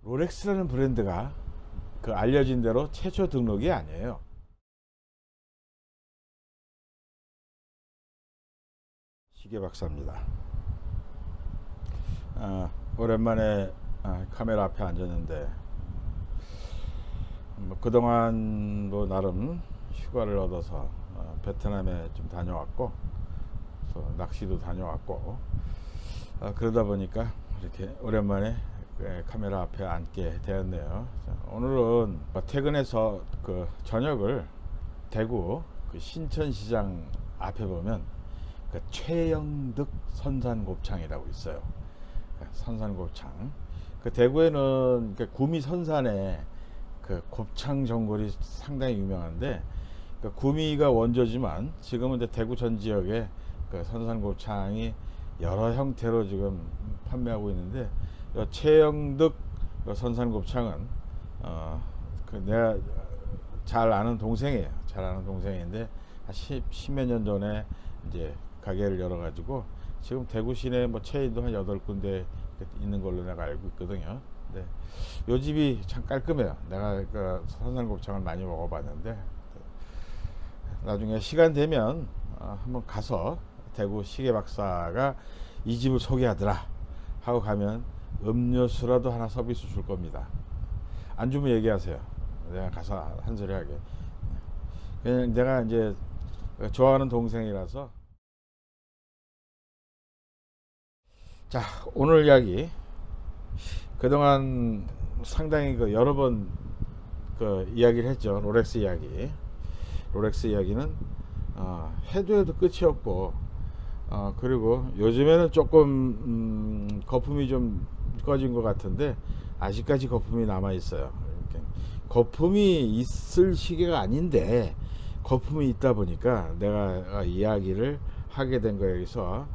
롤렉스라는 브랜드가 그 알려진 대로 최초 등록이 아니에요. 시계 박사입니다. 오랜만에 카메라 앞에 앉았는데 그동안 나름 휴가를 얻어서 베트남에 좀 다녀왔고 또 낚시도 다녀왔고 그러다 보니까 이렇게 오랜만에 카메라 앞에 앉게 되었네요. 오늘은 퇴근해서 그 저녁을 대구 그 신천시장 앞에 보면 그 최영득 선산곱창이라고 있어요. 선산곱창. 그 대구에는 그 구미 선산에 그 곱창 전골이 상당히 유명한데, 그 구미가 원조지만 지금은 이제 대구 전 지역에 그 선산곱창이 여러 형태로 지금 판매하고 있는데, 최영득 선산곱창은 그 내가 잘 아는 동생이에요. 잘 아는 동생인데 한 십몇 년 전에 이제 가게를 열어가지고 지금 대구 시내 뭐 체인도 한 8군데 있는 걸로 내가 알고 있거든요. 근데 요 집이 참 깔끔해요. 내가 그 선산곱창을 많이 먹어봤는데 나중에 시간 되면 한번 가서 대구 시계박사가 이 집을 소개하더라 하고 가면 음료수라도 하나 서비스 줄 겁니다. 안 주면 얘기하세요. 내가 가서 한 소리 하게. 그냥 내가 이제 좋아하는 동생이라서. 자, 오늘 이야기, 그동안 상당히 그 여러 번 그 이야기를 했죠. 롤렉스 이야기. 롤렉스 이야기는 해도 해도 끝이 없고, 그리고 요즘에는 조금 거품이 좀 꺼진 것 같은데 아직까지 거품이 남아 있어요. 거품이 있을 시계가 아닌데 거품이 있다 보니까 내가 이야기를 하게 된 거예요. 그래서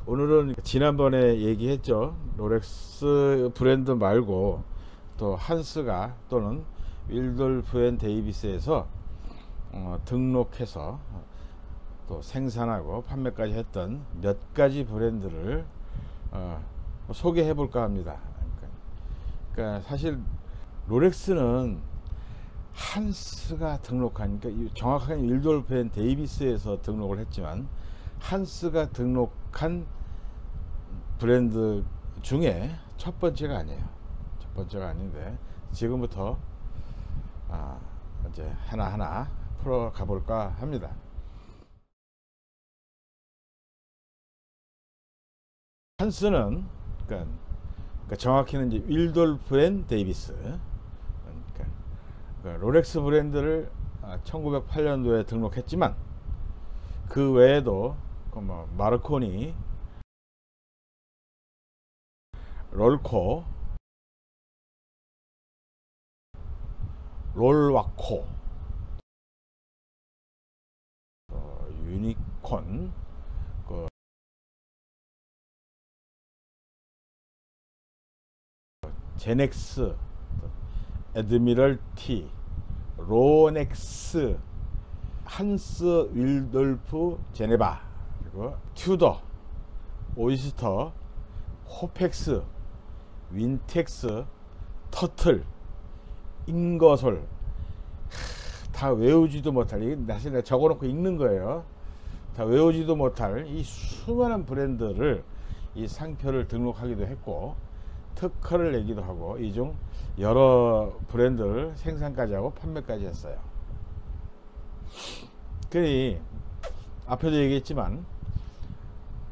오늘은 지난번에 얘기했죠. 롤렉스 브랜드 말고 또 한스가 또는 윌돌프 앤 데이비스에서 등록해서 또 생산하고 판매까지 했던 몇 가지 브랜드를 소개해 볼까 합니다. 그러니까 사실 롤렉스는 한스가 등록한, 그러니까 정확하게 윌돌프 앤 데이비스에서 등록을 했지만 한스가 등록한 브랜드 중에 첫 번째가 아니에요. 첫 번째가 아닌데 지금부터 이제 하나하나 풀어 가볼까 합니다. 한스는 그러니까 정확히는 이제 윌돌프 앤 데이비스, 그러니까 롤렉스 브랜드를 1908년도에 등록했지만 그 외에도 뭐 마르코니, 롤코, 롤와코, 유니콘, 그 제넥스, 애드미럴티, 로넥스, 한스 윌돌프 제네바, 그리고 튜더, 오이스터, 호펙스, 윈텍스, 터틀, 잉거솔, 다 외우지도 못할, 이게 사실 내가 적어놓고 읽는 거예요. 다 외우지도 못할 이 수많은 브랜드를, 이 상표를 등록하기도 했고 특허를 내기도 하고 이 중 여러 브랜드를 생산까지 하고 판매까지 했어요. 그러니 앞에도 얘기했지만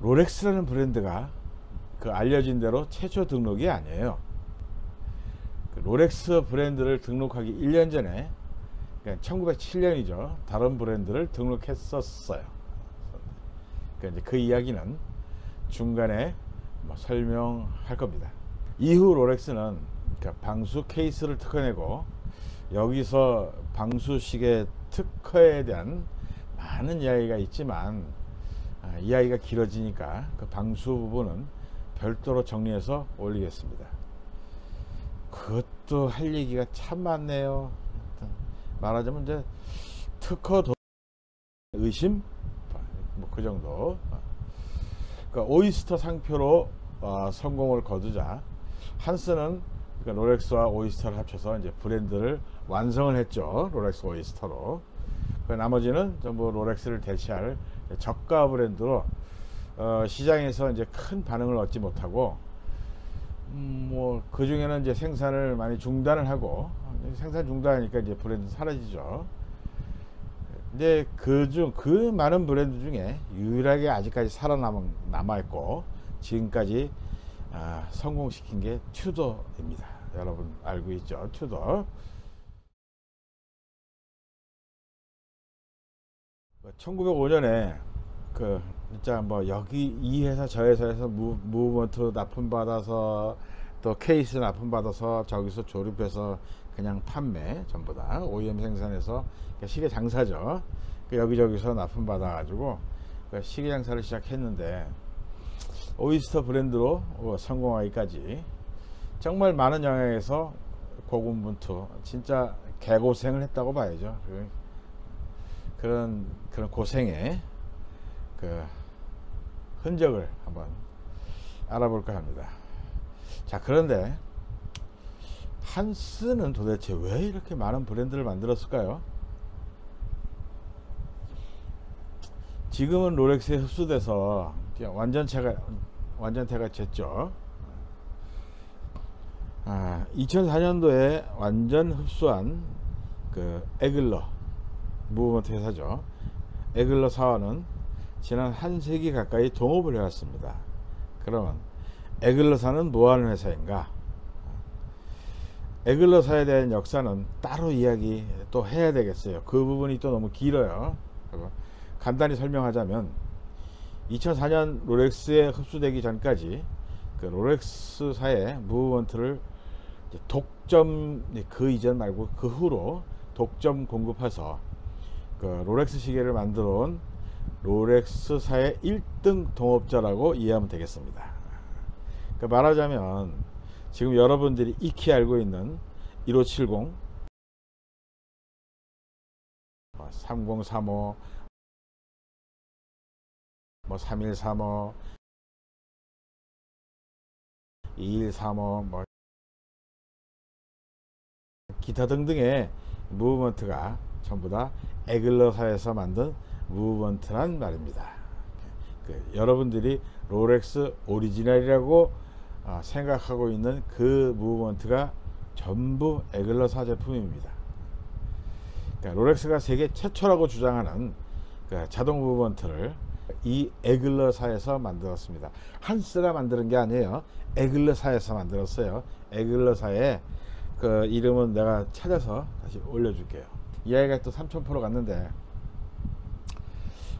롤렉스라는 브랜드가 그 알려진 대로 최초 등록이 아니에요. 그 롤렉스 브랜드를 등록하기 1년 전에, 그러니까 1907년이죠. 다른 브랜드를 등록했었어요. 그러니까 이제 그 이야기는 중간에 뭐 설명할 겁니다. 이후 롤렉스는 그러니까 방수 케이스를 특허내고 여기서 방수 시계 특허에 대한 많은 이야기가 있지만 이야기가 길어지니까 그 방수 부분은 별도로 정리해서 올리겠습니다. 그것도 할 얘기가 참 많네요. 말하자면 이제 특허 의심 뭐 그 정도. 그러니까 오이스터 상표로 성공을 거두자 한스는 그러니까 롤렉스와 오이스터를 합쳐서 이제 브랜드를 완성을 했죠. 롤렉스 오이스터로. 그 나머지는 전부 롤렉스를 대체할 저가 브랜드로 시장에서 이제 큰 반응을 얻지 못하고 뭐 그 중에는 이제 생산을 많이 중단을 하고 생산 중단하니까 이제 브랜드 사라지죠. 근데 그 많은 브랜드 중에 유일하게 아직까지 살아남아 있고 지금까지 성공시킨 게 튜더입니다. 여러분 알고 있죠? 튜더. 1905년에 진짜 뭐 여기 이 회사 저 회사에서 무브먼트 납품받아서 또 케이스 납품받아서 저기서 조립해서 그냥 판매 전부 다 OEM 생산해서 시계 장사죠. 여기저기서 납품받아 가지고 시계 장사를 시작했는데 오이스터 브랜드로 성공하기까지 정말 많은 영역에서 고군분투 진짜 개고생을 했다고 봐야죠. 그런 고생의 흔적을 한번 알아볼까 합니다. 자, 그런데 한스는 도대체 왜 이렇게 많은 브랜드를 만들었을까요? 지금은 롤렉스에 흡수돼서 완전태가 됐죠. 2004년도에 완전 흡수한 에글러 무브먼트 회사죠. 에글러 사와는 지난 한 세기 가까이 동업을 해왔습니다. 그러면 에글러사는 뭐하는 회사인가? 에글러사에 대한 역사는 따로 이야기 또 해야 되겠어요. 그 부분이 또 너무 길어요. 간단히 설명하자면 2004년 롤렉스에 흡수되기 전까지 롤렉스사의 무브먼트를 독점, 그 이전 말고 그 후로 독점 공급해서 롤렉스 시계를 만들어 온 롤렉스사의 1등 동업자라고 이해하면 되겠습니다. 말하자면 지금 여러분들이 익히 알고 있는 1570, 3035, 3135, 2135 기타 등등의 무브먼트가 전부 다 에글러사에서 만든 무브먼트란 말입니다. 여러분들이 롤렉스 오리지널이라고 생각하고 있는 그 무브먼트가 전부 에글러사 제품입니다. 롤렉스가 세계 최초라고 주장하는 자동 무브먼트를 이 에글러사에서 만들었습니다. 한스가 만드는 게 아니에요. 에글러사에서 만들었어요. 에글러사의 이름은 내가 찾아서 다시 올려줄게요. 이 아이가 또 3000% 갔는데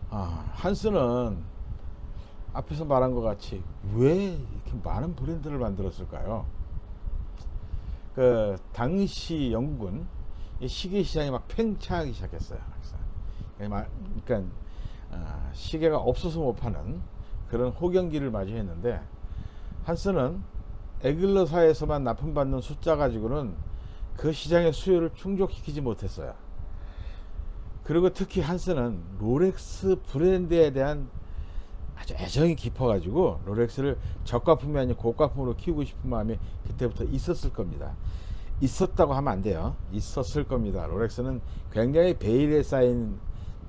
한스는 앞에서 말한 것 같이 왜 이렇게 많은 브랜드를 만들었을까요? 당시 영국은 시계 시장이 막 팽창하기 시작했어요. 그러니까 시계가 없어서 못 파는 그런 호경기를 맞이했는데 한스는 에글러사에서만 납품받는 숫자 가지고는 그 시장의 수요를 충족시키지 못했어요. 그리고 특히 한스는 롤렉스 브랜드에 대한 아주 애정이 깊어 가지고 롤렉스를 저가품이 아닌 고가품으로 키우고 싶은 마음이 그때부터 있었을 겁니다. 있었다고 하면 안 돼요. 있었을 겁니다. 롤렉스는 굉장히 베일에 쌓인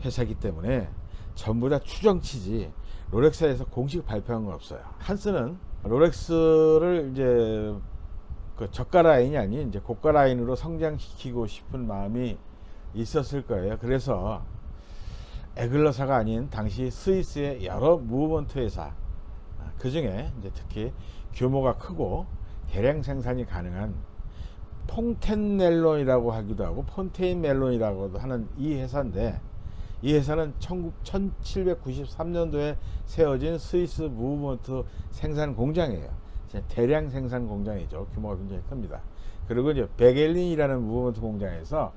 회사이기 때문에 전부 다 추정치지 롤렉스에서 공식 발표한 건 없어요. 한스는 롤렉스를 이제 저가 라인이 아닌 이제 고가 라인으로 성장시키고 싶은 마음이 있었을 거예요. 그래서 에글러사가 아닌 당시 스위스의 여러 무브먼트 회사, 그 중에 이제 특히 규모가 크고 대량 생산이 가능한 퐁텐멜론이라고 하기도 하고 폰테인 멜론이라고도 하는 이 회사인데, 이 회사는 1793년도에 세워진 스위스 무브먼트 생산 공장이에요. 대량 생산 공장이죠. 규모가 굉장히 큽니다. 그리고 이제 베겔린이라는 무브먼트 공장에서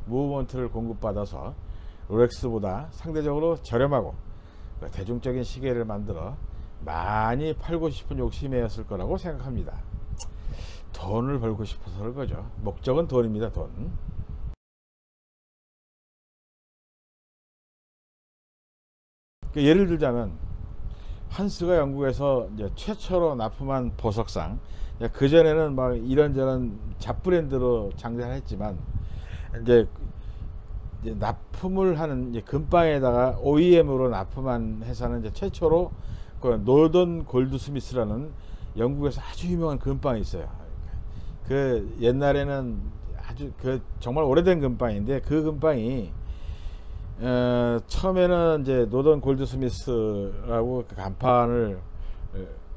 무브먼트를 공급받아서 롤렉스보다 상대적으로 저렴하고 대중적인 시계를 만들어 많이 팔고 싶은 욕심이었을 거라고 생각합니다. 돈을 벌고 싶어서 그런 거죠. 목적은 돈입니다. 돈. 예를 들자면 한스가 영국에서 이제 최초로 납품한 보석상 그 전에는 막 이런저런 잡 브랜드로 장사를 했지만 이제 납품을 하는 이제 금빵에다가 OEM으로 납품한 회사는 이제 최초로 그 노던 골드스미스라는 영국에서 아주 유명한 금빵이 있어요. 그 옛날에는 아주 그 정말 오래된 금빵인데 그 금빵이 처음에는 이제 노던 골드스미스라고 그 간판을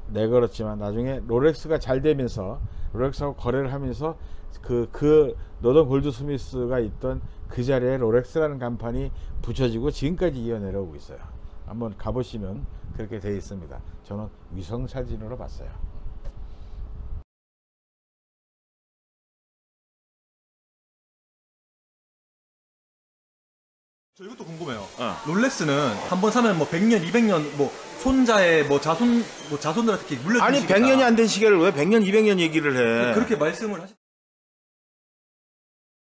내걸었지만 나중에 롤렉스가 잘 되면서 롤렉스하고 거래를 하면서 그 노던 골드스미스가 있던 그 자리에 롤렉스라는 간판이 붙여지고 지금까지 이어내려오고 있어요. 한번 가보시면 그렇게 되어 있습니다. 저는 위성 사진으로 봤어요. 저 이것도 궁금해요. 롤렉스는 한 번 사면 뭐 100년, 200년 뭐 손자의 뭐 자손들한테 이렇게 물려주는 아니 100년이 안 된 시계를 왜 100년, 200년 얘기를 해? 그렇게 말씀을 하시.